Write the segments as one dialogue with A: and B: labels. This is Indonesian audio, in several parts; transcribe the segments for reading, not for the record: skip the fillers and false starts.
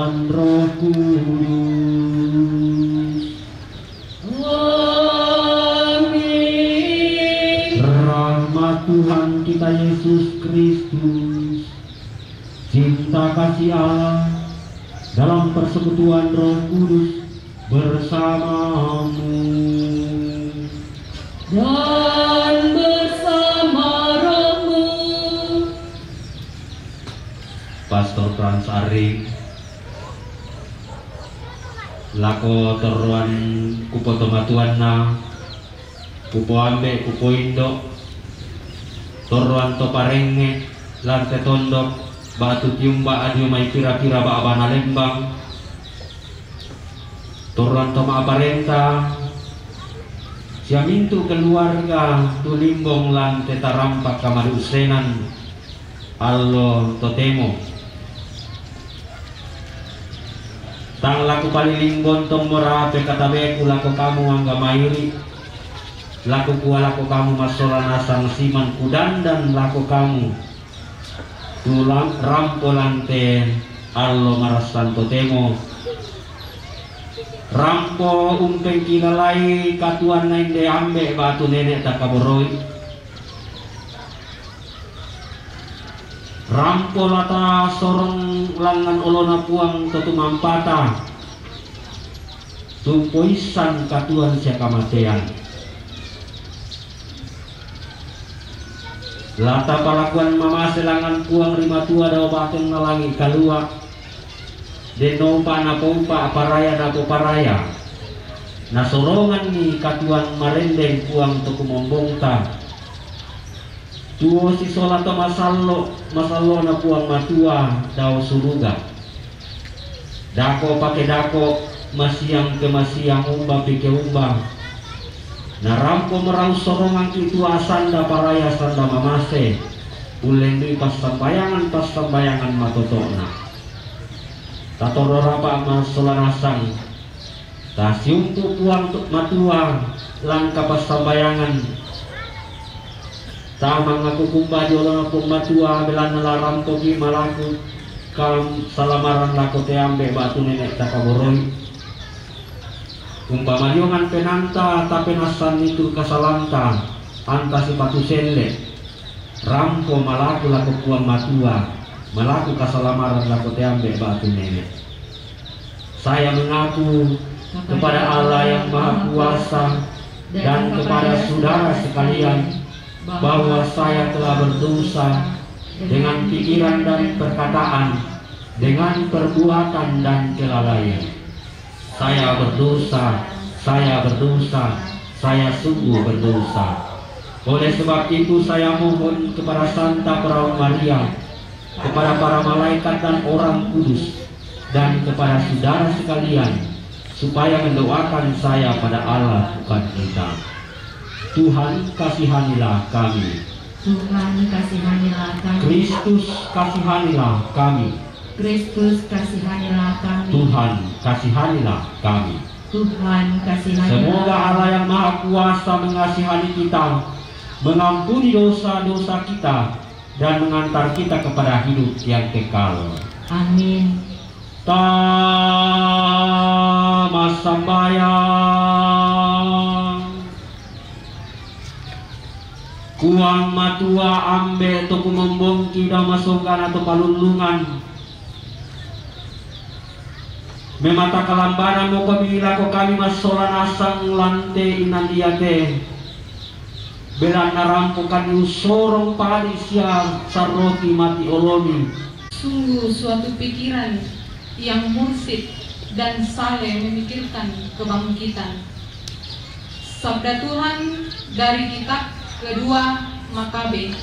A: dan Roh Kudus.
B: Amin.
A: Rahmat Tuhan kita Yesus Kristus, cinta kasih Allah, dalam persekutuan Roh Kudus bersamamu
B: Dan bersama rohmu.
A: Pastor Frans Ari lako toruan kupo tomatuan na kupo ambe kupo indo toruan to parenge lante tondok batu tiumba adio mai kira-kira ba abana lembang toruan to maaparenta siamintu keluarga tulimbong lante tarampak kamari usenan allo totemo tang laku palilimbon tong morape katabeku laku kamu angga mairi laku kuah laku kamu masola nasang siman kudan dan laku kamu tulang rampolante allo marasan totemo rampo umpeng kinalai katuan nain de ambe batu nenek takaboroi rampo lata sorong langan olona puang totu mampata tumpoisan katuan sia kamatean lata palakuan mama selangan puang rima tua daw bateng nalangi kalua deno pana pompa aparaya na paraya nasorongan ni katuan marendeng puang toku mombongta tuo si sola to masallo na puang matua daw suruga dako pake dako masiang ke masiang umba pike umba narampo merau sorongan itu asanda paraya sanda mamase ulendui pas sambayangan matotona tatoro rapa masola nasang tasiumpu puang matua langka pas sambayangan tamang aku kumba jolong aku matua belana laram toki malaku kam salamaran laku teambe batu nenek takaboroi kumba maliongan penanta tapi nasan itu kasalanta anta sipatu sele rampo malaku laku puang matua malaku kasalamaran laku teambe batu nenek. Saya mengaku kepada Allah yang Maha Kuasa dan kepada saudara sekalian bahwa saya telah berdosa dengan pikiran dan perkataan, dengan perbuatan dan kelalaian. Saya berdosa, saya sungguh berdosa. Oleh sebab itu saya mohon kepada Santa Perawan Maria, kepada para malaikat dan orang kudus, dan kepada saudara sekalian, supaya mendoakan saya pada Allah Tuhan kita. Tuhan kasihanilah kami.
B: Tuhan kasihanilah kami.
A: Kristus kasihanilah kami.
B: Kristus kasihanilah kami.
A: Tuhan kasihanilah kami.
B: Tuhan kasihanilah.
A: Semoga Allah yang Maha Kuasa mengasihani kita, mengampuni dosa-dosa kita, dan mengantar kita kepada hidup yang kekal.
B: Amin.
A: Tamas sambayang kuang matua ambe toku membongki da masongkan atau palulungan memata kalambana mo kami ko kami masola nasang lante inandiate belan narampukan sorong padi siya saroti mati olomi.
B: Sungguh suatu pikiran yang mursid dan saleh memikirkan kebangkitan. Sabda Tuhan dari kitab kedua Makabe.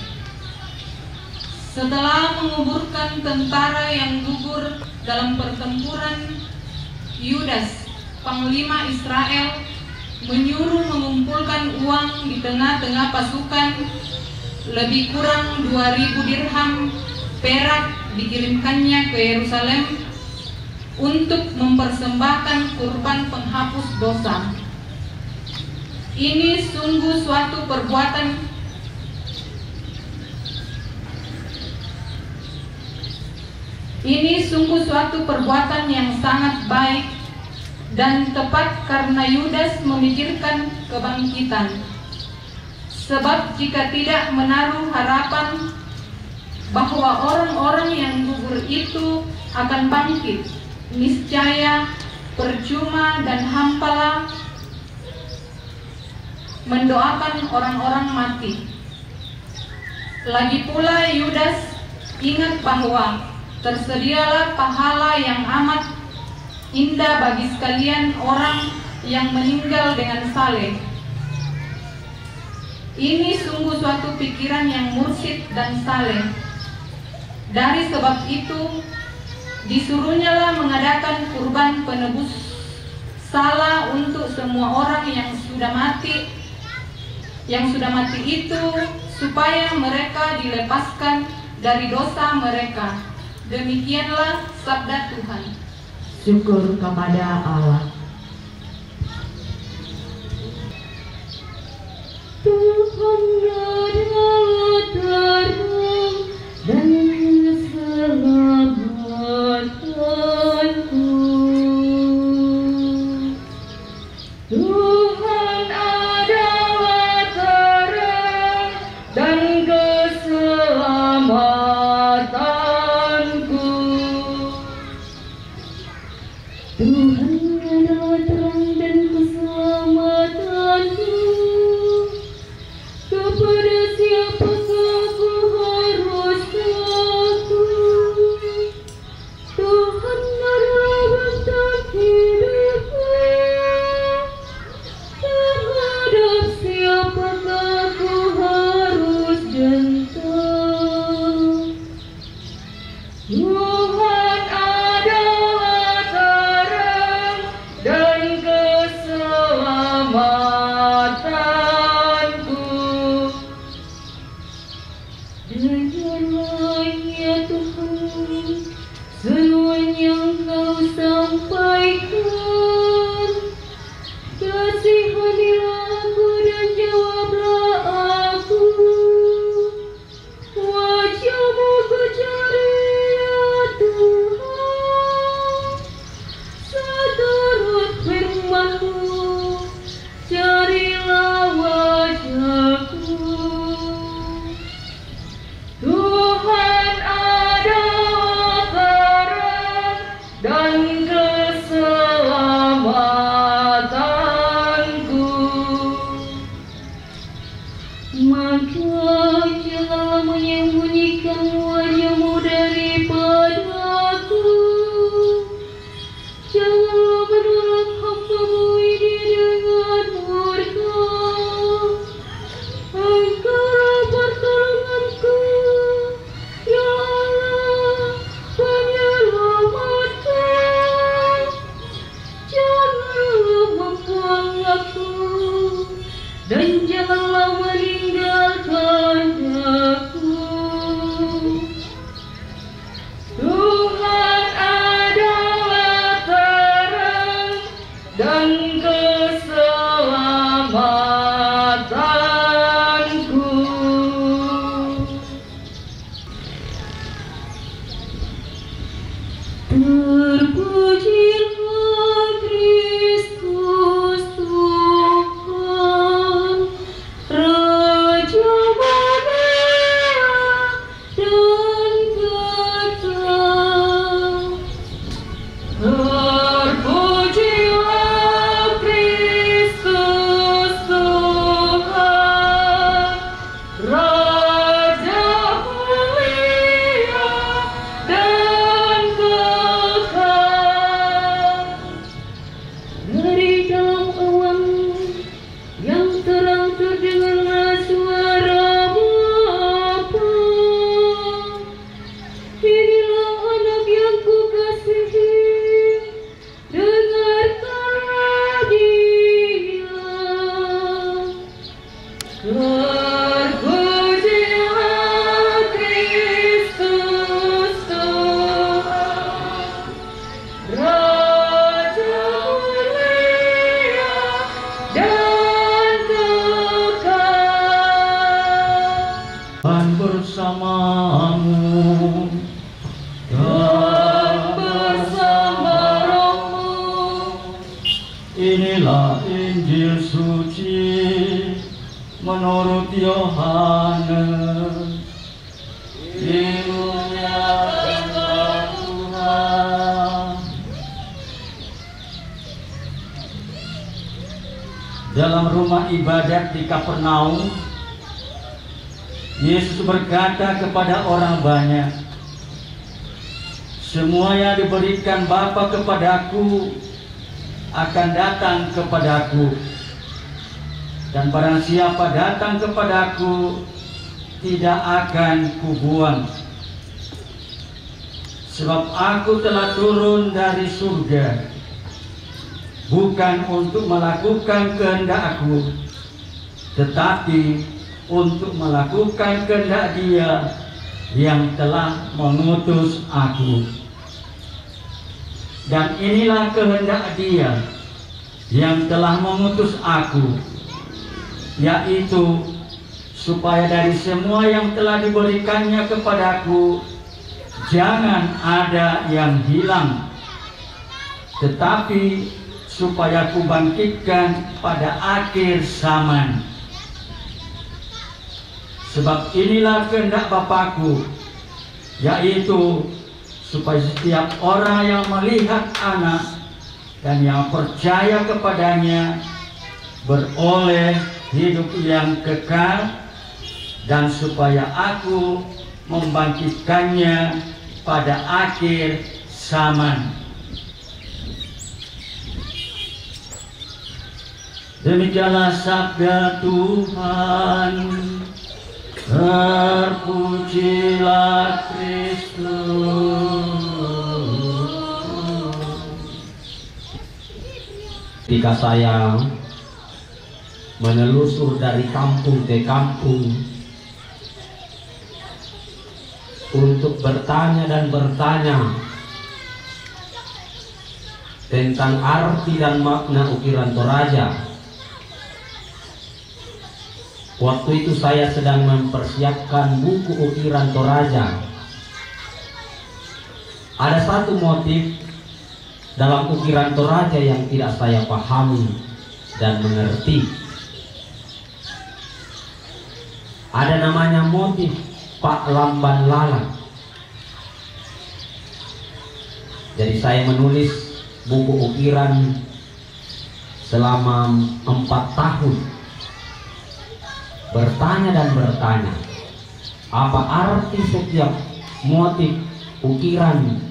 B: Setelah menguburkan tentara yang gugur dalam pertempuran, Yudas, panglima Israel, menyuruh mengumpulkan uang di tengah-tengah pasukan. Lebih kurang 2000 dirham perak dikirimkannya ke Yerusalem untuk mempersembahkan kurban penghapus dosa. Ini sungguh suatu perbuatan Ini sungguh suatu perbuatan yang sangat baik dan tepat karena Yudas memikirkan kebangkitan. Sebab jika tidak menaruh harapan bahwa orang-orang yang gugur itu akan bangkit, niscaya percuma dan hampalah mendoakan orang-orang mati. Lagi pula Yudas ingat bahwa tersedialah pahala yang amat indah bagi sekalian orang yang meninggal dengan saleh. Ini sungguh suatu pikiran yang mursyid dan saleh. Dari sebab itu, disuruhnyalah mengadakan kurban penebus salah untuk semua orang yang sudah mati itu, supaya mereka dilepaskan dari dosa mereka. Demikianlah sabda Tuhan.
C: Syukur kepada Allah. Tuhan adalah terang dan keselamatanku. Tuhan adalah terang dan keselamatanku. Tuhan adalah terang dan keselamatanku. Kepada siapakah aku harus takut? Tuhan adalah bentang hidupku. Terhadap siapakah aku harus gentar? Tuhan adalah terang dan keselamatanku. Dengarlah ya Tuhan seruan yang Kau sampaikan. Kasihanilah aku dan jawablah aku. Wajah-Mu ku cari ya Tuhan. Seturut firman-Mu carilah wajah-Ku. Tuhan adalah terang dan keselamatanku. Maka janganlah menyembunyikan wajah-Mu daripadaku. Janganlah menolak hamba-Mu ini dengan murka. Engkaulah pertolonganku, ya Allah, penyelamatku. Janganlah membuang aku, dan janganlah meninggalkan aku. Tuhan adalah terang dan keselamatanku. Terpujilah Kristus Tuhan, Raja mulia dan kekal. Terpujilah Kristus Tuhan, Raja mulia dan kekal. Dari dalam awan yang terang terdengarlah suara Bapa. Inilah anak yang kukasihi, dengarkanlah Dia. Terpujilah Kristus Tuhan, Raja mulia dan kekal.
A: Tuhan bersamamu.
D: Inilah Injil suci menurut Yohanes. Dimuliakanlah Tuhan. Dalam rumah ibadat di Kapernaum, Yesus berkata kepada orang banyak, "Semua yang diberikan Bapa kepadaku akan datang kepadaku, dan barang siapa datang kepadaku tidak akan kubuang. Sebab aku telah turun dari surga, bukan untuk melakukan kehendak aku, tetapi untuk melakukan kehendak Dia yang telah mengutus aku. Dan inilah kehendak Dia yang telah mengutus aku, yaitu supaya dari semua yang telah diberikannya kepadaku jangan ada yang hilang, tetapi supaya kubangkitkan pada akhir zaman. Sebab inilah kehendak Bapakku, yaitu supaya setiap orang yang melihat Anak dan yang percaya kepadanya beroleh hidup yang kekal, dan supaya aku membangkitkannya pada akhir zaman." Demikianlah sabda Tuhan. Terpujilah Kristus.
A: Ketika saya menelusur dari kampung ke kampung untuk bertanya dan bertanya tentang arti dan makna ukiran Toraja, waktu itu saya sedang mempersiapkan buku ukiran Toraja. Ada satu motif dalam ukiran Toraja yang tidak saya pahami dan mengerti. Ada namanya motif Pak Lamban Lalang. Jadi saya menulis buku ukiran selama 4 tahun, bertanya dan bertanya apa arti setiap motif ukiran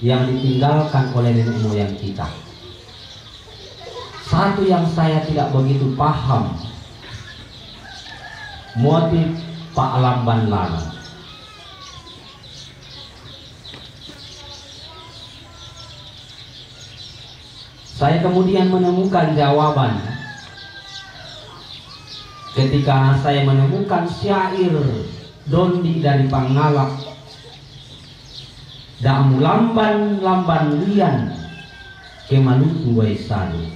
A: yang ditinggalkan oleh nenek moyang kita. Satu yang saya tidak begitu paham, motif Pak Lamban Lalang. Saya kemudian menemukan jawaban ketika saya menemukan syair Dondi dari Pangalap, "Damu lamban lamban lian kemaluku waisani."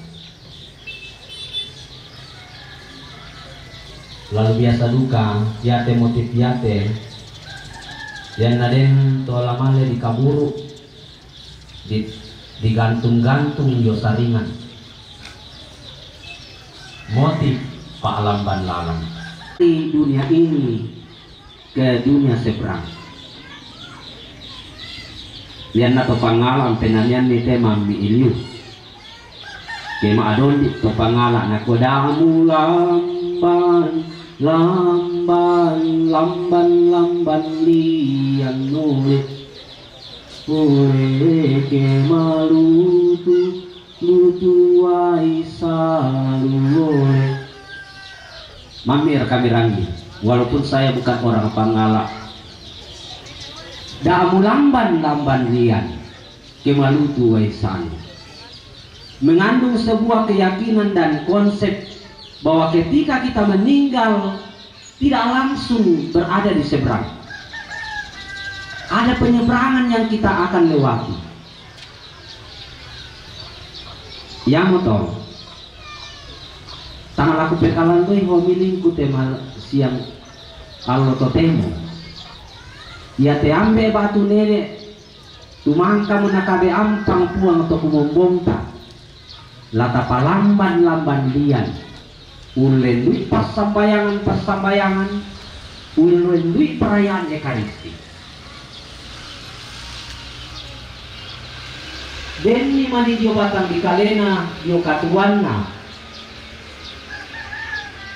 A: Lalu biasa duka yate motif yate yang naden tola male di kaburu digantung-gantung yo saringan, motif Pak Lamban Lalang. Di dunia ini ke dunia seberang, lian nato pangalan penanian ni tema mi iliu kema adon di to pangalan aku damu lamban lamban lamban lamban lian nulit ure kemalutu lutu waisalu. Mamir kami rangi, walaupun saya bukan orang Pangalap. Damu lamban lamban lian kemalutu waisan, mengandung sebuah keyakinan dan konsep bahwa ketika kita meninggal tidak langsung berada di seberang. Ada penyeberangan yang kita akan lewati. Yang motor tangan aku pekalan tuh homilingku temal siang kalau totemo ya te ambe batu nenek tumangka menakabe ampang puang atau kumombongta lata palamban-lamban lian ulen duit persambayangan ulen duit perayaan Ekaristi. Deni mani dio batang di kalena dio katuanna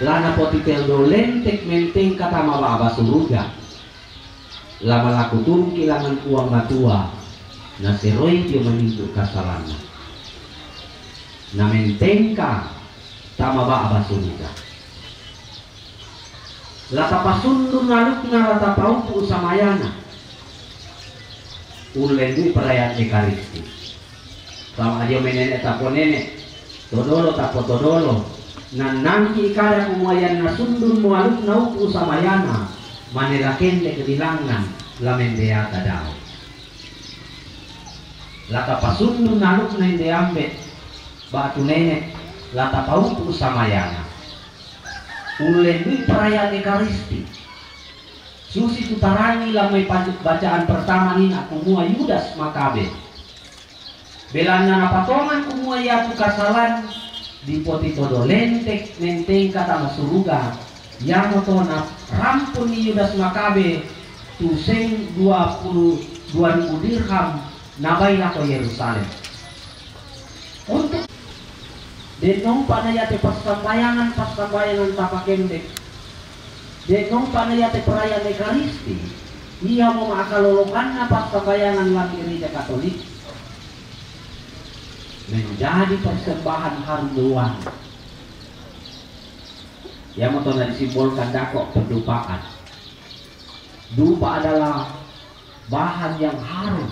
A: lana potitel do lentek menteng kata mababa suruga lama laku turun kilangan uang matua na seroi dio menindu kasalana na mentengka tama baba suruga lata pasundur nalukna lata paupu samayana ulen duit perayaan Ekaristi. Sama dia menenek tapo nenek, todolo tapo todolo, nanangki ikada kumuayan na sundur mualuk naupu samayana, manira kende kedilangan, lamen beata dao. Lata pasundur naluk na inde ambet, batu nenek, lata paupu samayana. Ulen duit perayaan Ekaristi. Susi tutarangi lamai bacaan pertama nina kumua Yudas Makabe. Belanya na patongan kumua yatu kasalan di poti todo lentek menteng kata masuruga yang motona rampun ni Yudas Makabe tuseng 22.000 dirham nabayla ko Yerusalem untuk denong panayate pasambayangan tapakendek denong panayate perayaan Ekaristi ia mau makalolokan na pasambayangan lagi gereja Katolik menjadi persembahan haruan yang motona disimbolkan dakok pendupaan. Dupa adalah bahan yang harum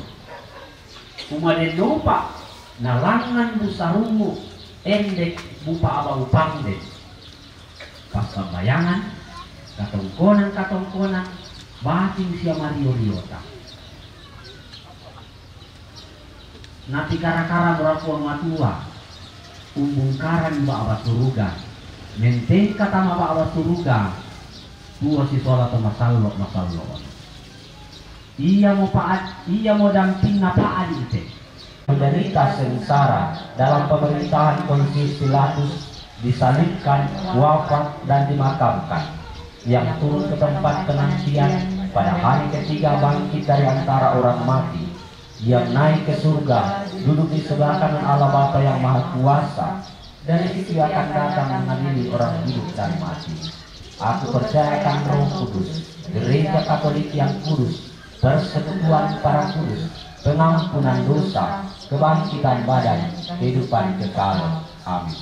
A: kumaden dupa nalangan busarungu endek bupa abang pangdek pasambayangan katongkonan bating siya Mario-riota nati kara-kara berapuang matua umbungkaran ba abas suruga menteng kata ma ba abas suruga dua si sholat masallo ia mau damping na paan ite menderita sengsara dalam pemerintahan Pontius Pilatus disalibkan, wafat dan dimakamkan yang turun ke tempat penantian pada hari ketiga bangkit dari antara orang mati. Dia naik ke surga, duduk di sebelah kanan Allah Bapa yang Maha Kuasa. Dari situ akan datang mengadili orang hidup dan mati. Aku percaya akan Roh Kudus, Gereja Katolik yang kudus, persekutuan para kudus, pengampunan dosa, kebangkitan badan, kehidupan kekal. Amin.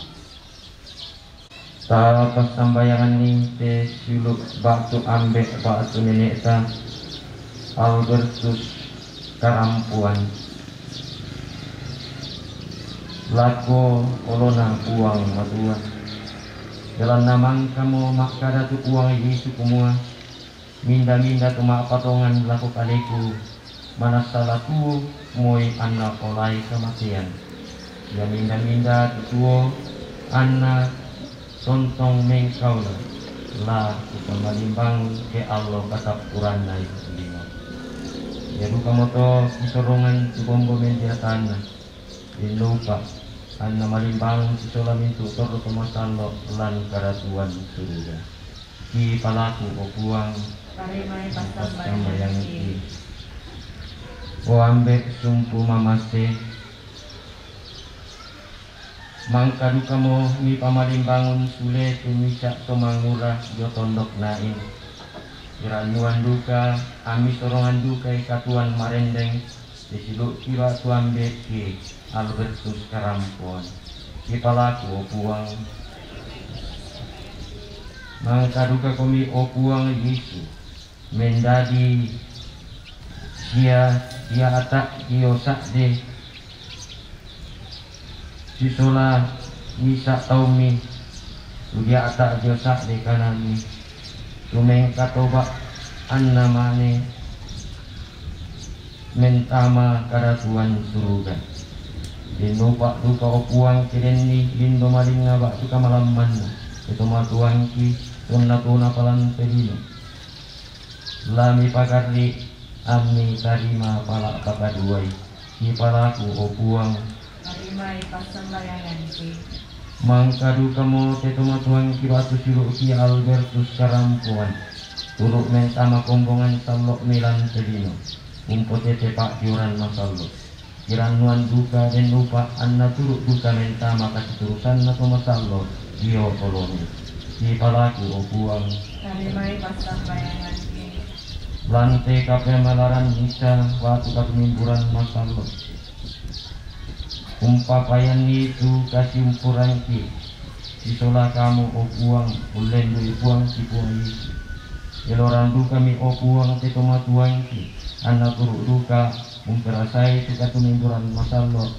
E: Pas sambayangan ningte suluk batu ambek batu nenek ta Albertus karampuan lako olona uang matuan jalan namang kamu makada tu uang Yesus kumua minda tuma patongan laku kaliku mana salah tu moi anak olai kematian ya minda tu anak tontong mengkau lah kita malimbang ke Allah kata Quran naik lima ya buka moto kisorongan tubombo mendia tanah dilupa anna malimbang sisolam itu toro tumasalo lan karatuan surga ki palaku o buang sama yang ki o ambek sumpu mamase mangkadu kamu mi pamalimbangun sule tumisak tomangura jo tondok nain iranyuan duka ami sorongan duka katuan marendeng disiluk kira tuan beki Albertus karampuan ki palaku o puang mangkadu ka komi o puang Yesu mendadi dia atak diosak de sisola misa taumi dia atak diosak de kanami tumeng katoba anna mane mentama karatuan surga dinupak duka opuang kirenni lindo malinga bak suka malaman itu matuang ki tuna palan pedino lami pakarli ami tarima pala pakaduai ki palaku opuang
B: Tarimai pasembayangan ki.
E: Mangkadu kamu tetoma tuang kibatu siru ki Albertus karampuan. Turuk mentama kombongan salok milan sedino. Umpote tepak juran masalok. Kiran nuan duka dan lupa anna turuk duka mentama kasiturusan na tumasalo dio koloni. Di palaku o buang.
B: Tarimai pasembayangan ki.
E: Lantai kape malaran nisa waktu kapimimpuran masalo. Umpapayan itu kasih umpuran ki. Sisola kamu o buang ulen du buang si buang itu. Eloran duka mi o buang tetoma tuang ki. Anak turuk duka memperasai suka tumimpuran masalo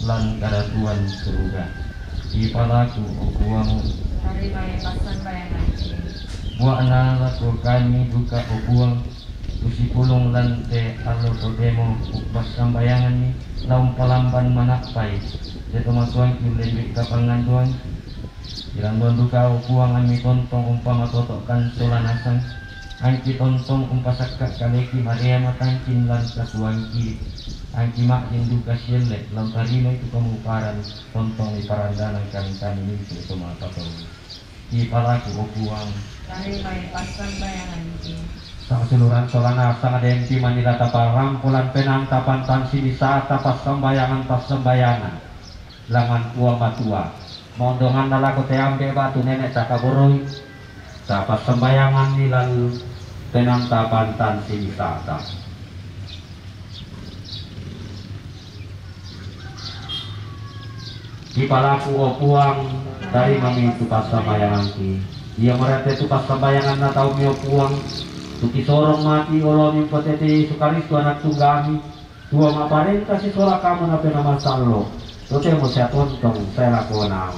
E: lan karatuan suruga. Di palaku o buang.
B: Tarimai pasembayangan ki.
E: Buana laku kami duka o buang. Usi pulung lante alo demo ukbas sambayangan ni laum palamban manakpai tetoma tuang kiulen kapangan tuang ilang tuan duka upuang ami tontong umpama totokan solanasang angki tontong umpasakak kaleki Maria matangkin lan katuang ki angki mak duka sielek lam tarima itu kemuparan tontong di parandanan kami itu tetoma patong di palaku upuang.
B: Tarimai pasembayangan ki.
A: Sang seluruhan solana sang adenti manila taparang pulan penang tapan tansi bisa tapas sembayangan pas sembayangan langan uang batua mondongan nalako teambe batu nenek cakaboroi tapas sembayangan nilan penang tapan tansi bisa di palaku opuang dari mami tupas sembayangan ki ia merete tupas sembayangan na tau mio puang tuki sorong mati olomi potete Sukaristo anak tunggami dua maparin kasih sola kamu nape nama salo tote mo saya tontong saya lakukan.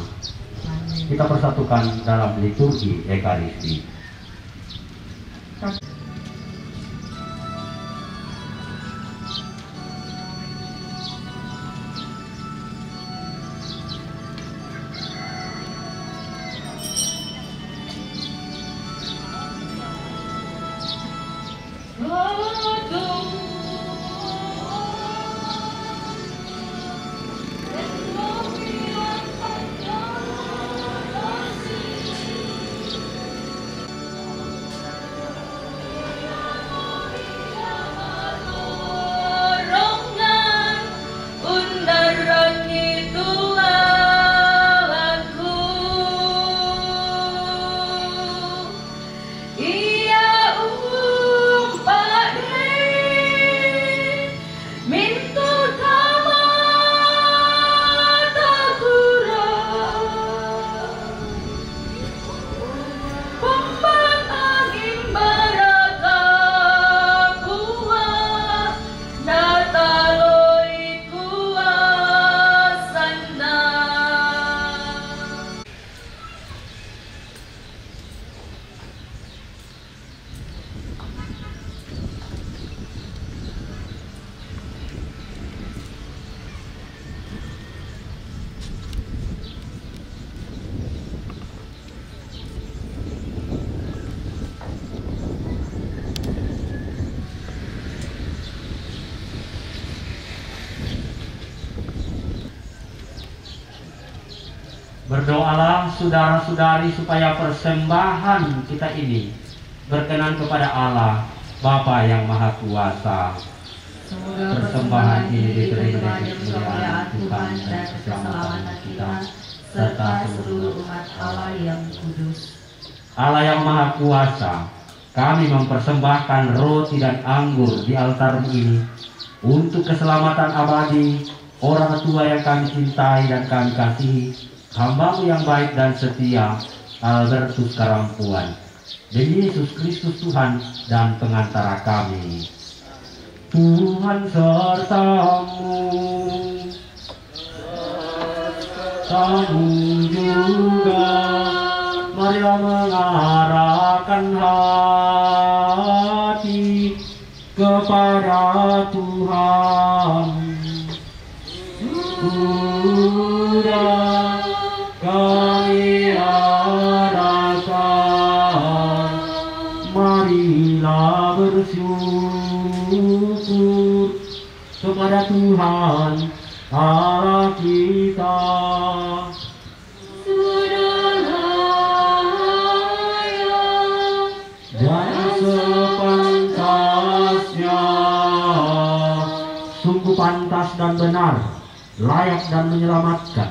A: Kita persatukan dalam liturgi Ekaristi. Berdoalah saudara-saudari supaya persembahan kita ini berkenan kepada Allah Bapa yang Maha Kuasa.
B: Semoga
A: Persembahan ini
B: diterima
A: diterima
B: dengan kemuliaan Tuhan dan keselamatan kita serta seluruh umat Allah yang kudus.
A: Allah yang Maha Kuasa, kami mempersembahkan roti dan anggur di altar-Mu ini untuk keselamatan abadi orang tua yang kami cintai dan kami kasihi, hamba-Mu yang baik dan setia, Albertus Karampuan, demi Yesus Kristus Tuhan dan pengantara kami. Tuhan serta-Mu, serta-Mu juga, marilah mengarahkan hati kepada Tuhan. Sudah kami arahkan, marilah bersyukur kepada Tuhan Allah kita. Dan sepantasnya, sungguh pantas dan benar, layak dan menyelamatkan,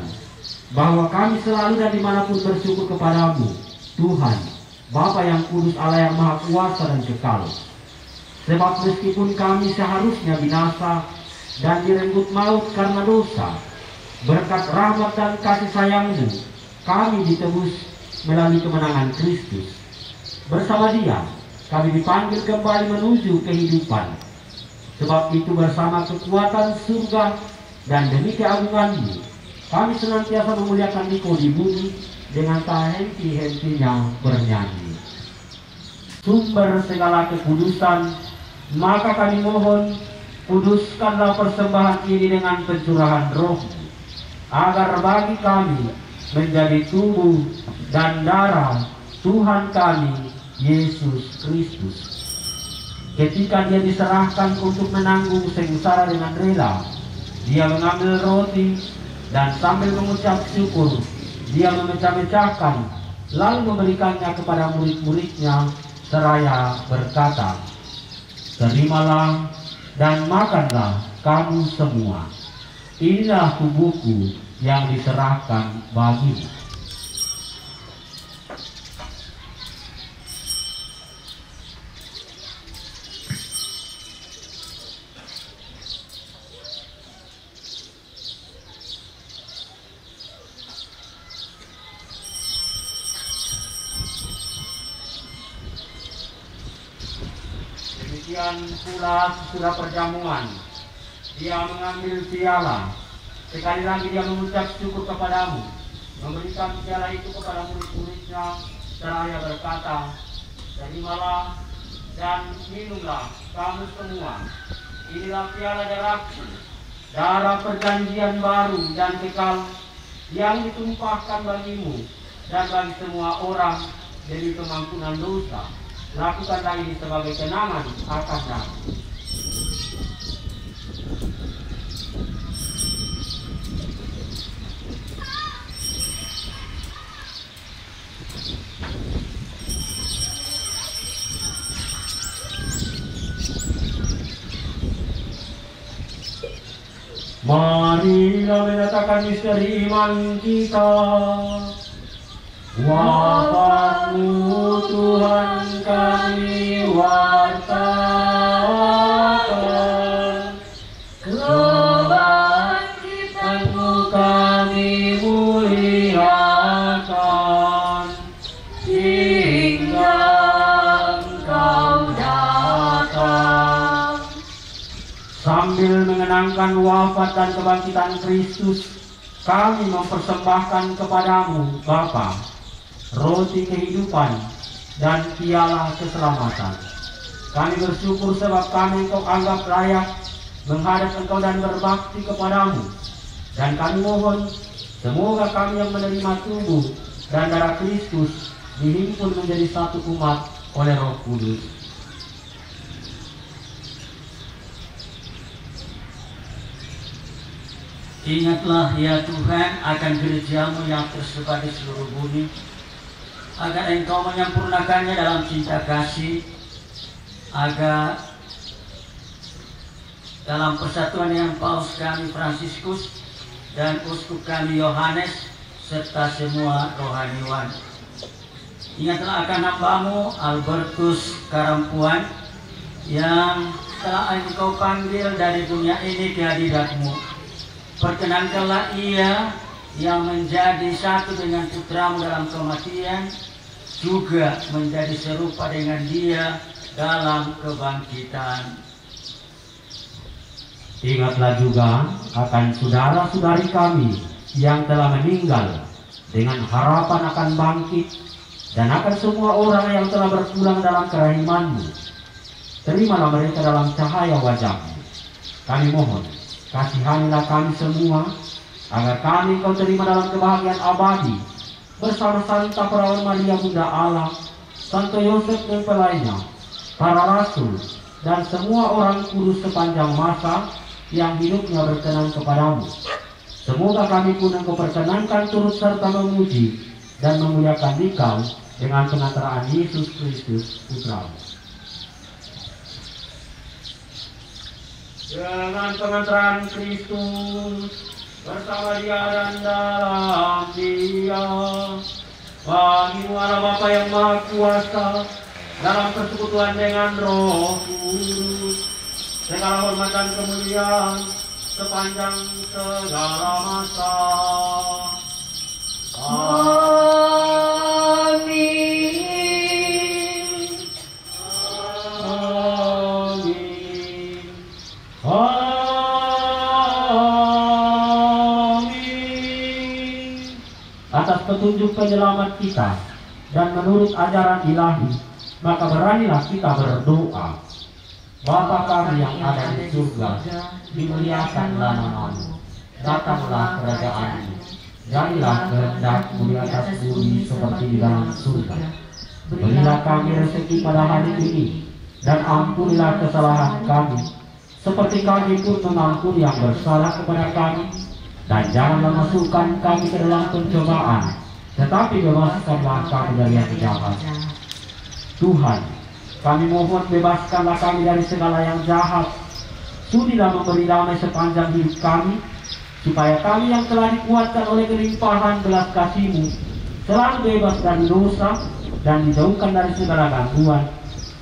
A: bahwa kami selalu dan dimanapun bersyukur kepadamu, Tuhan, Bapa yang kudus, Allah yang maha kuasa dan kekal. Sebab meskipun kami seharusnya binasa dan direnggut maut karena dosa, berkat rahmat dan kasih sayang-Mu, kami ditebus melalui kemenangan Kristus. Bersama Dia, kami dipanggil kembali menuju kehidupan. Sebab itu bersama kekuatan surga dan demi keagungan-Mu, kami senantiasa memuliakan Dikau di bumi dengan tak henti-hentinya bernyanyi. Sumber segala kekudusan, maka kami mohon, kuduskanlah persembahan ini dengan pencurahan Roh-Mu, agar bagi kami menjadi tubuh dan darah Tuhan kami Yesus Kristus. Ketika Dia diserahkan untuk menanggung sengsara dengan rela, Dia mengambil roti dan sambil mengucap syukur, Dia memecah-mecahkan, lalu memberikannya kepada murid-muridnya seraya berkata, "Terimalah dan makanlah kamu semua. Inilah tubuhku yang diserahkan bagimu." Demikian pula sesudah perjamuan, Dia mengambil piala. Sekali lagi Dia mengucap syukur kepadamu, memberikan piala itu kepada murid-muridnya seraya berkata, "Terimalah dan minumlah kamu semua. Inilah piala darahku, darah perjanjian baru dan kekal, yang ditumpahkan bagimu dan bagi semua orang demi pengampunan dosa. Lakukanlah ini sebagai kenangan akan aku." Marilah menyatakan misteri iman kita. Wafat-Mu Tuhan kami wartakan, kebangkitan-Mu kami muliakan, hingga Engkau datang. Sambil mengenangkan wafat dan kebangkitan Kristus, kami mempersembahkan kepadamu, Bapa, roti kehidupan dan piala keselamatan. Kami bersyukur sebab kami Engkau anggap layak menghadap Engkau dan berbakti kepadamu. Dan kami mohon, semoga kami yang menerima tubuh dan darah Kristus dihimpun menjadi satu umat oleh Roh Kudus.
D: Ingatlah ya Tuhan akan gereja-Mu yang tersebar di seluruh bumi, agar Engkau menyempurnakannya dalam cinta kasih, agar dalam persatuan dengan Paus kami Fransiskus dan Uskup kami Yohanes serta semua rohaniwan. Ingatlah akan hamba-Mu Albertus Karampuan yang telah Engkau panggil dari dunia ini ke hadirat-Mu. Perkenankanlah ia yang menjadi satu dengan putra-Mu dalam kematian, juga menjadi serupa dengan Dia dalam kebangkitan.
A: Ingatlah juga akan saudara-saudari kami yang telah meninggal dengan harapan akan bangkit, dan akan semua orang yang telah berpulang dalam kerahiman-Mu. Terimalah mereka dalam cahaya wajah-Mu. Kami mohon, kasihanilah kami semua, agar kami Kau terima dalam kebahagiaan abadi, bersama Santa Perawan Maria Bunda Allah, Santo Yosef mempelainya, para rasul, dan semua orang kudus sepanjang masa, yang hidupnya berkenan kepadamu. Semoga kami pun Engkau perkenankan turut serta memuji dan memuliakan Dikau dengan pengantaraan Yesus Kristus Putra-Mu. Dengan pengantaran Kristus bersama Dia dan dalam Dia, bagi Allah Bapa yang Maha Kuasa, dalam persekutuan dengan Roh Kudus, segala hormat dan kemuliaan sepanjang segala masa. Amin. Amin. Amin. Atas petunjuk penyelamat kita dan menurut ajaran ilahi, maka beranilah kita berdoa. Bapa kami yang ada di surga, dimuliakanlah namamu. Datanglah kerajaan-Mu. Jadilah kehendak-Mu di atas bumi seperti di dalam surga. Berilah kami rezeki pada hari ini, dan ampunilah kesalahan kami, seperti kami pun mengampuni yang bersalah kepada kami. Dan janganlah masukkan kami ke dalam pencobaan, tetapi bebaskanlah kami dari yang jahat. Tuhan, kami mohon bebaskanlah kami dari segala yang jahat. Sudilah memberi damai sepanjang hidup kami, supaya kami yang telah dikuatkan oleh kelimpahan belas kasih-Mu selalu bebas dari dosa dan dijauhkan dari segala gangguan,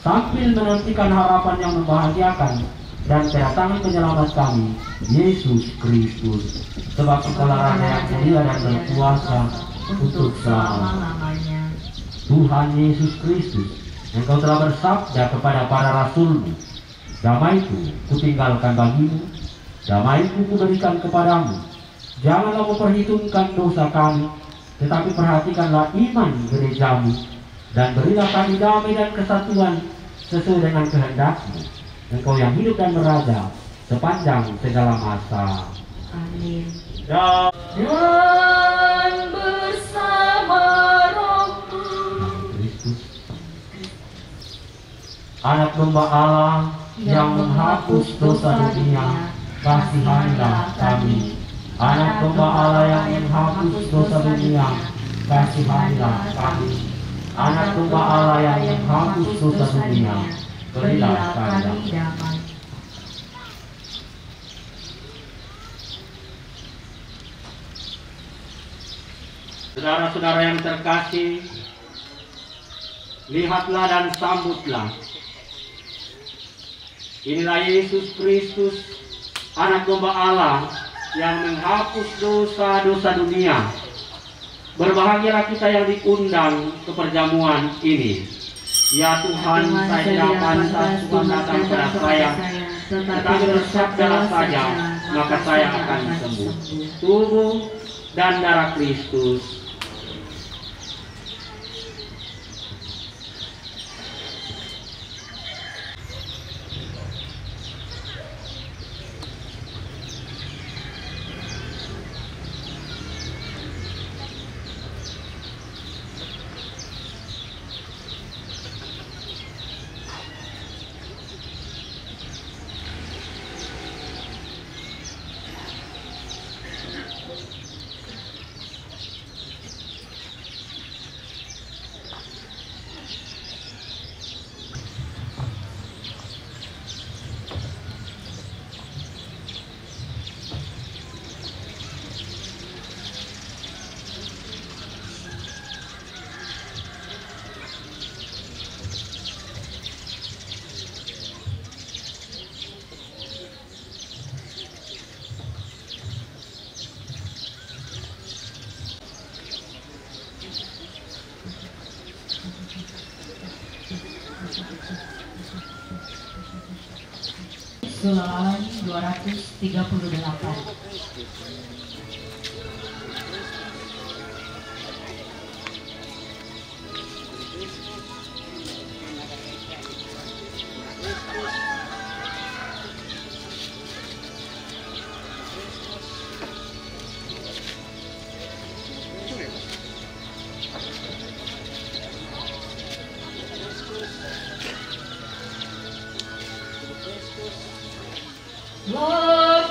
A: sambil menantikan harapan yang membahagiakan dan kedatangan penyelamat kami, Yesus Kristus. Sebab Engkaulah Raja yang mulia dan berkuasa untuk selama-lamanya. Tuhan Yesus Kristus, Engkau telah bersabda kepada para rasul-Mu, damai-Ku kutinggalkan bagimu, damai-Ku kuberikan kepadamu. Janganlah memperhitungkan dosa kami, tetapi perhatikanlah iman gereja-Mu, dan berilah kami damai dan kesatuan sesuai dengan kehendak-Mu. Engkau yang hidup dan meraja sepanjang segala masa.
C: Amin.
A: Dan
C: bersama Rohmu,
A: Kristus, Anak Domba Allah yang menghapus dosa dunia, kasihanilah kami. Anak Domba Allah yang menghapus dosa dunia, kasihanilah kami. Anak Domba Allah yang menghapus dosa dunia, berilah kami damai. Saudara-saudara yang terkasih, lihatlah dan sambutlah. Inilah Yesus Kristus, Anak Domba Allah yang menghapus dosa-dosa dunia. Berbahagialah kita yang diundang ke perjamuan ini. Ya Tuhan, saya tidak pantas Tuhan datang kepada saya, tetapi bersabdalah saja, maka saya akan sembuh. Tubuh dan darah Kristus.
C: Halaman 238.
B: Lord,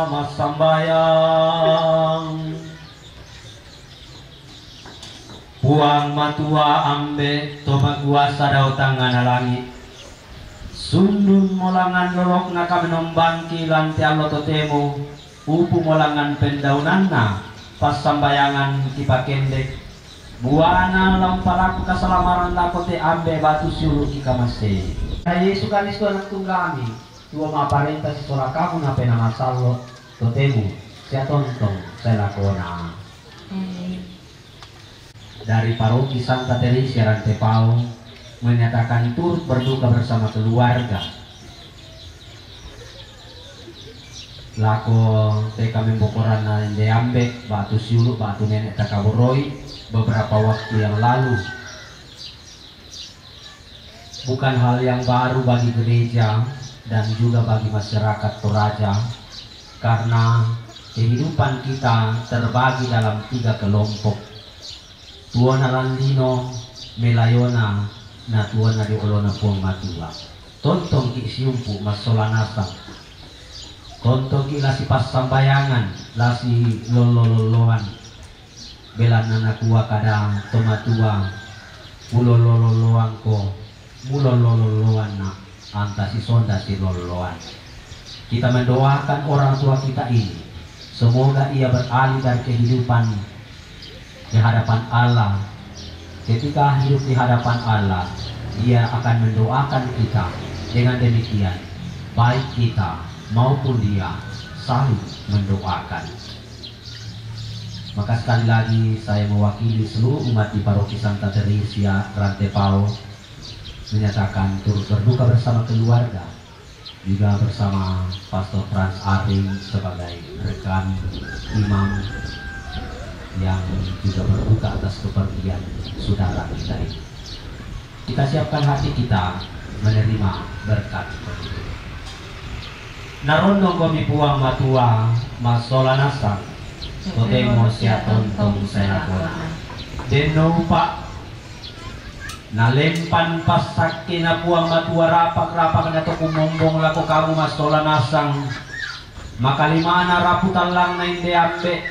A: Mas sambayang puang matua ambe toma kuasa dau tangan langit sundun molangan lolok naka menombangki lanti allo totemo upu molangan pendaunanna pas sambayangan kipakendek buana lampalaku kasalamaran lakote ambe batu siulu ikamase Yesus Kristus anak tunggami tua maparenta si sola kamu nape nama sallo totemu sia tontong saya lakona. Dari paroki Santa Teresia Rantepao menyatakan turut berduka bersama keluarga lako teka membokoran nande ambek batu siulu batu nenek takaboroi beberapa waktu yang lalu. Bukan hal yang baru bagi gereja dan juga bagi masyarakat Toraja karena kehidupan kita terbagi dalam 3 kelompok. Tuona landino melayona na tuona di olona puang matua. Tontong ki siumpu masolanasa. Tontong ki lasi pas sambayangan lasi lololoan. Belan nakua kada tomatua ulololoan ko mulololoan na antasi sonda si loloan. Kita mendoakan orang tua kita ini semoga ia beralih dari kehidupan di hadapan Allah. Ketika hidup di hadapan Allah, dia akan mendoakan kita. Dengan demikian baik kita maupun dia saling mendoakan. Maka sekali lagi saya mewakili seluruh umat di Paroki Santa Teresia Rantepao menyatakan turut berduka bersama keluarga, juga bersama Pastor Frans Aring sebagai rekan imam yang juga berduka atas kepergian saudara kita ini. Kita siapkan hati kita menerima berkat itu. Narondo gomi puang matua masola nasa totemo sia tontong saya kona deno pak nalempan pasake na puang matua rapak-rapak na to kumombong lako kamu masola nasang makalimana raputan lang na hindi ambe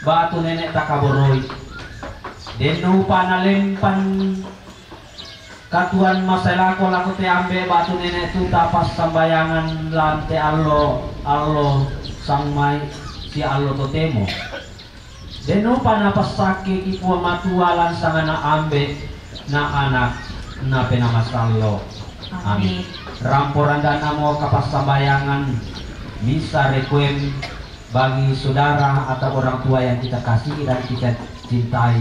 A: batu nenek takaboroi deno pa nalempan katuan masalako lako te ambe batu nenek tu tapas sambayangan lante allo sangmai si allo totemo deno pa napasake ki puang matua lansang na ambe na anak na penamasallo. Amin. Ramporan dana mo kapas sambayangan misa requiem bagi saudara atau orang tua yang kita kasihi dan kita cintai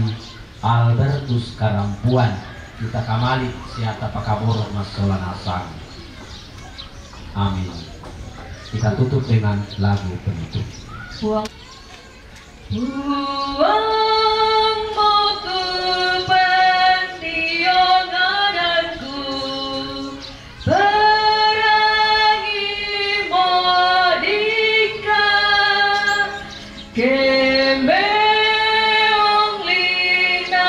A: Albertus Karampuan kita kamali siata pakaboro masola nasang. Amin. Kita tutup dengan lagu penutup.
C: Buang
B: moku pentionganku perangi modika kemeong lina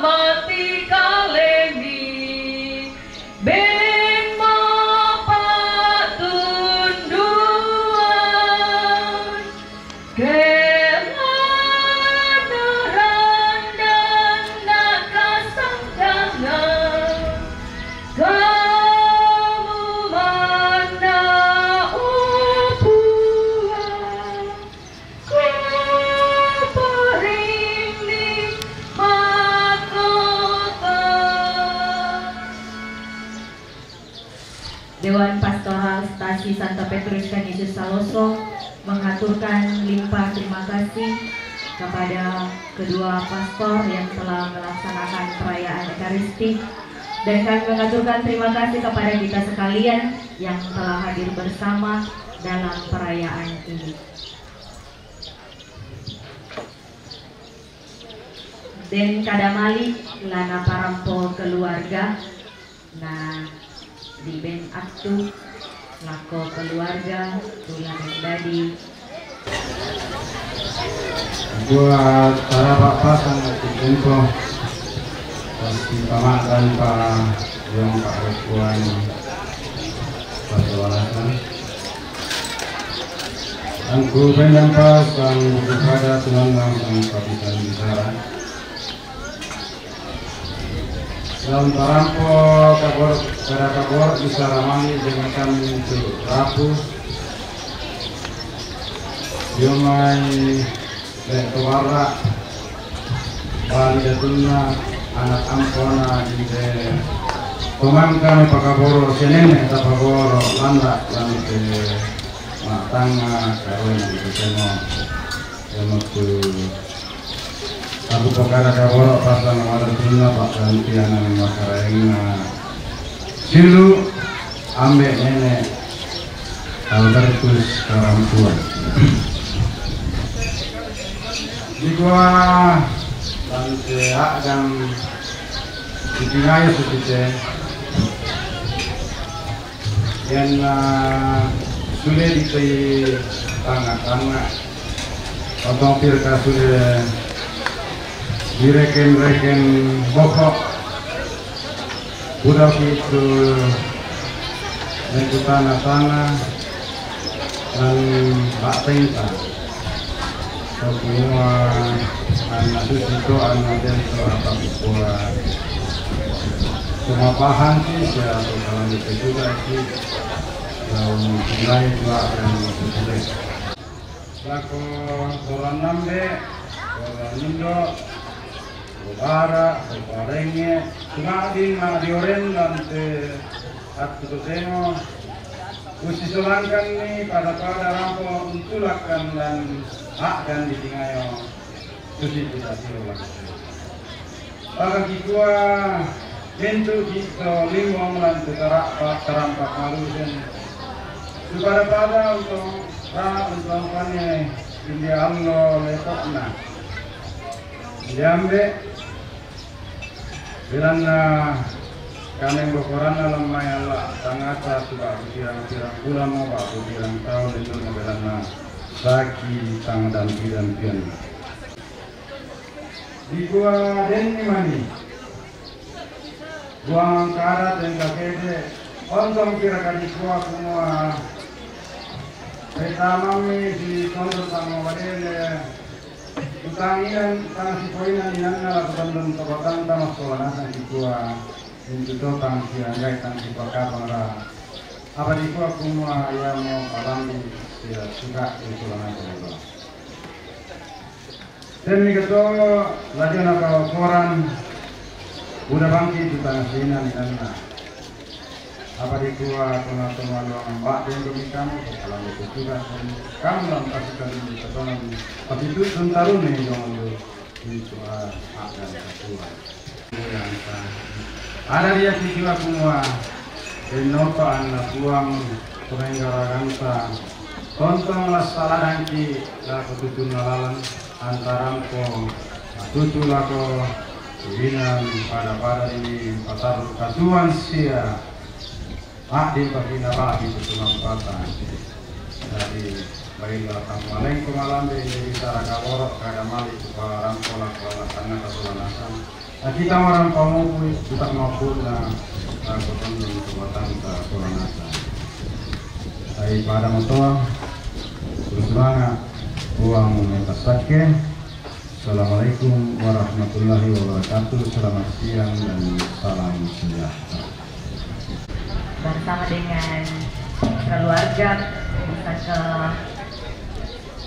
B: mati kalemi ben mapat tunduan
C: Dewan Pastoral Stasi Santa Petrus Canisius Saloso mengaturkan limpah terima kasih kepada kedua pastor yang telah melaksanakan perayaan Ekaristi, dan kami mengaturkan terima kasih kepada kita sekalian yang telah hadir bersama dalam perayaan ini. Den kadamali lana parampo keluarga nah di ben aktu lako keluarga tulang dadi
F: buat para bapak sangat berkumpul dan dipamankan para yang Pak Rekuan Paswalasan Angku penyampas dan kepada Tuhan langsung kapitan bicara. Dalam tarampo kabor bisa ramai dengan kami untuk rapuh. Yomai dan kewara bali datuna anak ampona di pemangkam pakaboro senene tapaboro landa lante matanga kawen di semua yang tu aku pakara kaboro pasang ada tuna pak gantian makaraina silu ambek nenek Albertus Karampuan. Di gua lantai dan ditinggalnya seperti yang sulit di tengah-tengah atau pirka sudah direken bokok budak itu itu tanah-tanah dan tak tinggal semua anak itu anak itu apa buat semua bahan sih atau kalau itu juga sih kalau mulai juga akan berjalan. Laku orang nambe, orang Indo, Bara, orangnya cuma di oren dan satu teno usi selangkan ni pada rampo untulakan dan hak dan ditingayo susi kita silulah. Pada kita bentuk kita lingwang dan terampak malusen. Pada untuk pannya India Allah lepokna. Diambil bilangna kami berkoran dalam maya Allah sangat suka pirang-pirang bulan mau pak pirang tahun itu bilangna saki tang dan pian di gua denni mani gua angkara dan kakede ontong kira kali gua semua pertama di kontor sama wadele utanginan tanah si poinan inanna lakukan tobatan tanah sekolah nasa di gua untuk tang si anggai tang si pakapang ra apa di gua semua yang mau alami tidak suka di sekolah nasa dan ini ketua lagi nak koran udah bangkit di tanah sini inanna apa di gua tengah-tengah luang mbak dan demi kamu kalau itu juga kamu dalam kasihkan ini ketongan tapi itu sentaru nih dong lu itu akan ketua ada dia siswa semua nota anak buang penenggara ganta tontonglah salah dangki lah ketutun nalalan antara po tutu lako binan pada ini patar kasuan sia di pagina lagi tutulang patah dari baiklah kamaleng kemalam di bicara kaborok kada mali barang pola tanah kesulanasan kita orang pamupui kita mampu na kotong kekuatan kesulanasan dari pada motor bersemangat uang mentasake. Assalamualaikum warahmatullahi wabarakatuh. Selamat siang dan salam sejahtera.
C: Bersama dengan keluarga bisa ke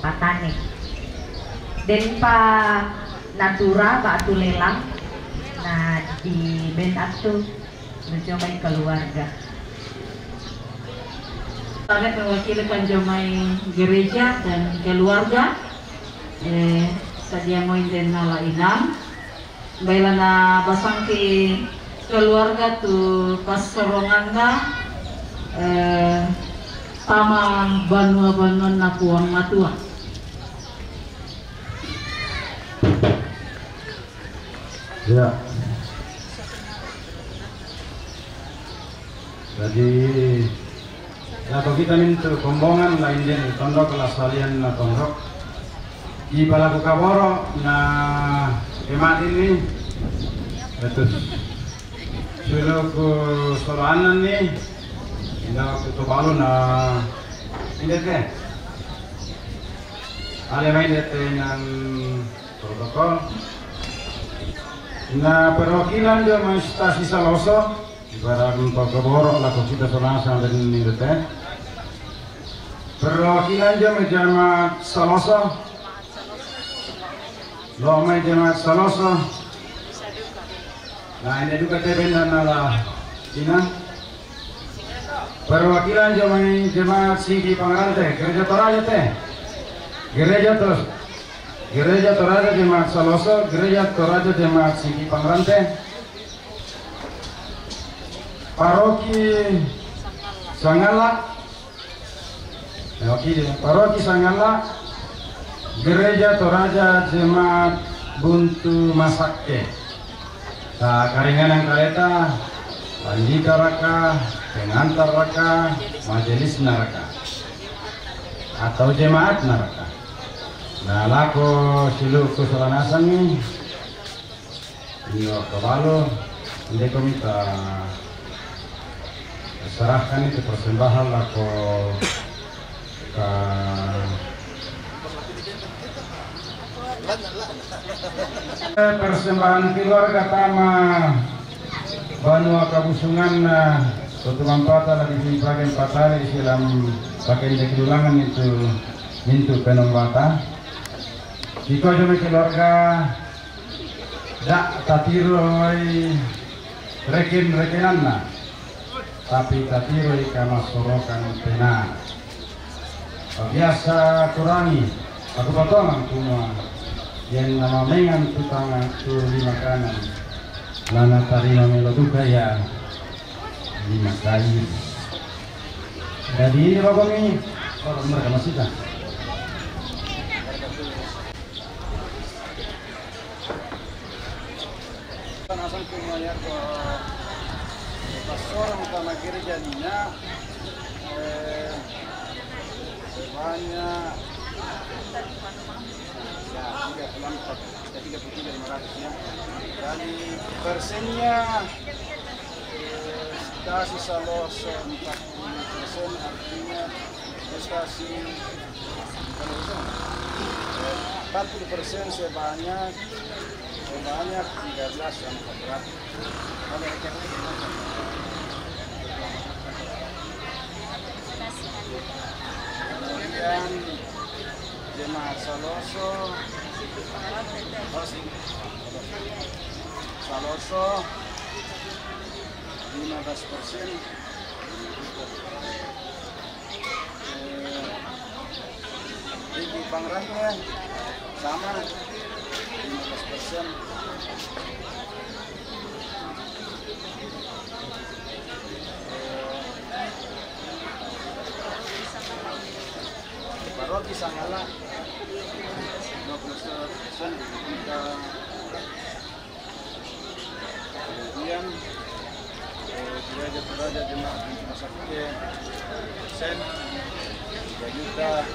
C: Patani dan Pak Natura Pak Tulelang nah di Benatu menjomai keluarga sangat mewakili penjomai gereja dan keluarga sadia mo den nala inam bailana basangki keluarga tu pasorongan na tamang banua-banuan na puang matua.
F: Ya. Jadi kalau kita minta kombongan lain dia tondok kelas kalian na tondok di balaku kaboro na emat ini terus sudah ke soroanan nih, ina ke tobalo na ini deh, main dengan protokol. Nah, perwakilan jemaat stasi Saloso, barang pagkaborok lah kita selasa dan ini teh. Perwakilan jemaat Saloso, lomai jemaat Saloso. Nah, ini juga teben dan ala Cina. Perwakilan jemaat Singgi Pangeran teh, gereja Toraja teh, Gereja Toraja Jemaat Saloso, Gereja Toraja Jemaat Singgi Pangeran teh, Paroki Sangala, Paroki Sangala, Gereja Toraja Jemaat Buntu Masakke, Karingan yang Kareta, Panjika Raka, Pengantar Raka, Majelis Naraka, atau Jemaat Naraka. Nah, lako siluk keselanasan nih, ini kebalo, ini kami minta serahkan itu persembahan lako ke persembahan keluarga Tama Banua Kabusungan suatu mampata lagi di bagian patari silam pakai kedulangan itu mintu penombata. Jika cuma keluarga dak tatiroi reken-rekenan na, tapi tatiroi kama sorokan pena. Biasa kurangi, aku potongan semua yang nama mengan tutangan tu lima kanan, lana tarima meloduka ya lima kayu. Jadi ini bapak ini, orang mereka masih dah.
G: Asal kumanya ke pastor utama gereja Nina banyak ya 33.500 ya. Dari persennya stasi Saloso 40%, artinya stasi 40% sebanyak 13 yang berat. Kemudian jemaat Saloso 15%. Di Pangerannya sama 15%. Paroki Sangala 20%. Kemudian Gereja Toraja Jemaat Buntu Masakke 3 juta.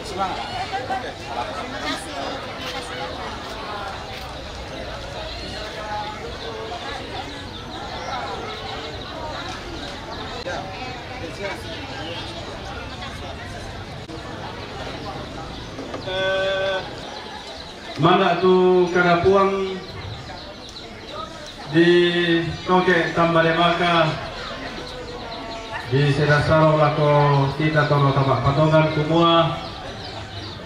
G: Semangat.
F: Mana tu kada puang di Toke Tambademaka di Sedasaro lako kita toro tabak patongan kumua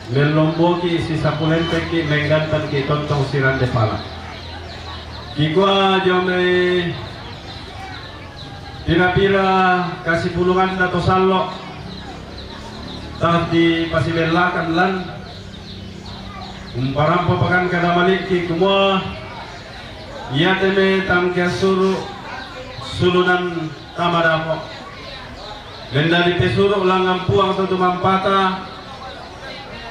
F: melomboki sisa pulente ki menggantan ki tontong siran de pala kikwa jome pira-pira kasih pulungan atau salok tah di pasilelakan lan umparampo pakan kada maliki kumua ia teme tamkia sulunan tamadako ganda di pesuru langang puang atau tumampata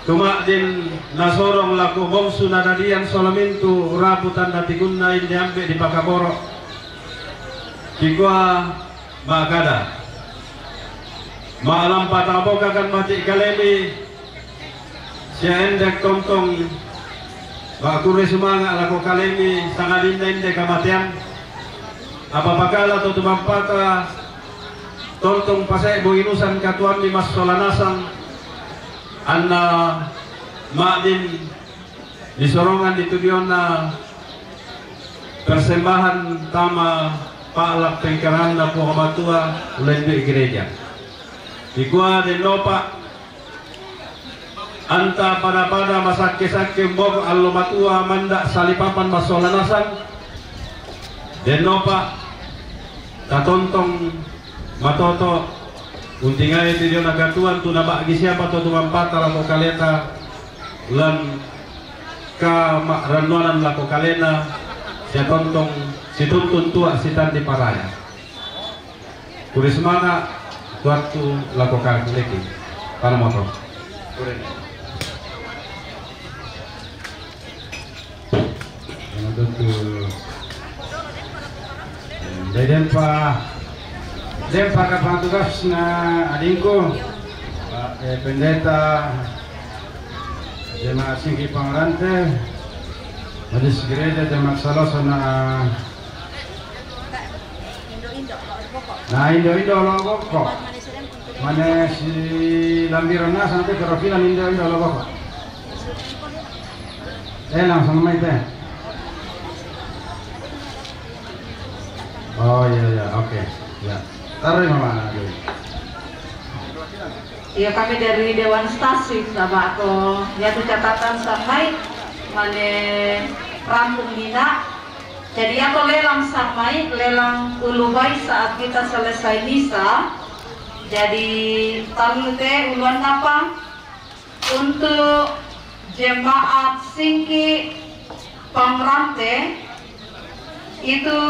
F: tumak din nasorong laku bongsu nadadian solamintu raputan natigunna ini ambe di Pakaboro kikwa makada malam patabo kakan mati kalemi siya endek tontong bakure sumanga laku kalemi sangalinda inde kamatian apa pakala atau tumampata tontong pasai bo inusan katuan di mas solanasan anna makdin disorongan di tujuan na persembahan tama palak pengkarahan na po kamatua ulen di gereja ikua de nopa anta pada masakke mbok allo matua manda salipapan mas solanasan de nopa tatontong matoto untingai ti dio nagatuan tu nabak gi siapa to tumampata lako kaleta lan ka randonan lako kalena sia tontong situntun tua sitan di paraya kurismana tuatu lako kaleki para moto kuren Dempa kapang tugas na adingko Pak Pendeta Jemaat Singki Pangrante Majelis Gereja Jemaat Saloso na Indo-Indo Loboko mana si Lambirana sampai perwakilan Indo-Indo Loboko langsung main teh. Oh iya oke. Ya. Taruh mana dulu?
B: Ya kami dari Dewan Stasi sama atau ya catatan sampai mana rampung dina. Jadi aku lelang sampai lelang ulubai saat kita selesai misa. Jadi tahu teh uluan apa? Untuk jemaat Singki Pangrante itu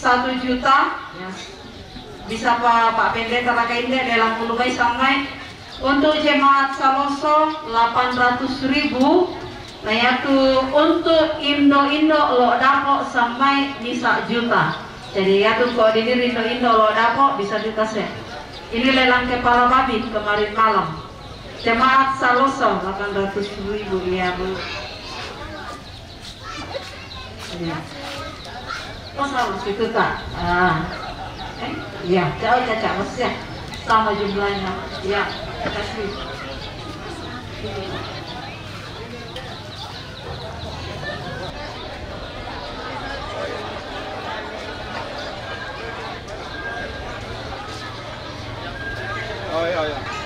B: 1 juta. Ya. Bisa Pak Pendeta Rakainde dalam ulubai sampai untuk jemaat Saloso 800.000. Nah yaitu untuk Indo-Indo lo dapo sampai bisa juta. Jadi yaitu koordinir Indo-Indo lo dapo bisa juta sih. Ini lelang kepala babi kemarin malam. Jemaat Saloso 800.000 ya Bu. Ya. Oh sama itu tak. Ya, jauh caca ya, sama jumlahnya. Ya, kasih.
G: Oh iya.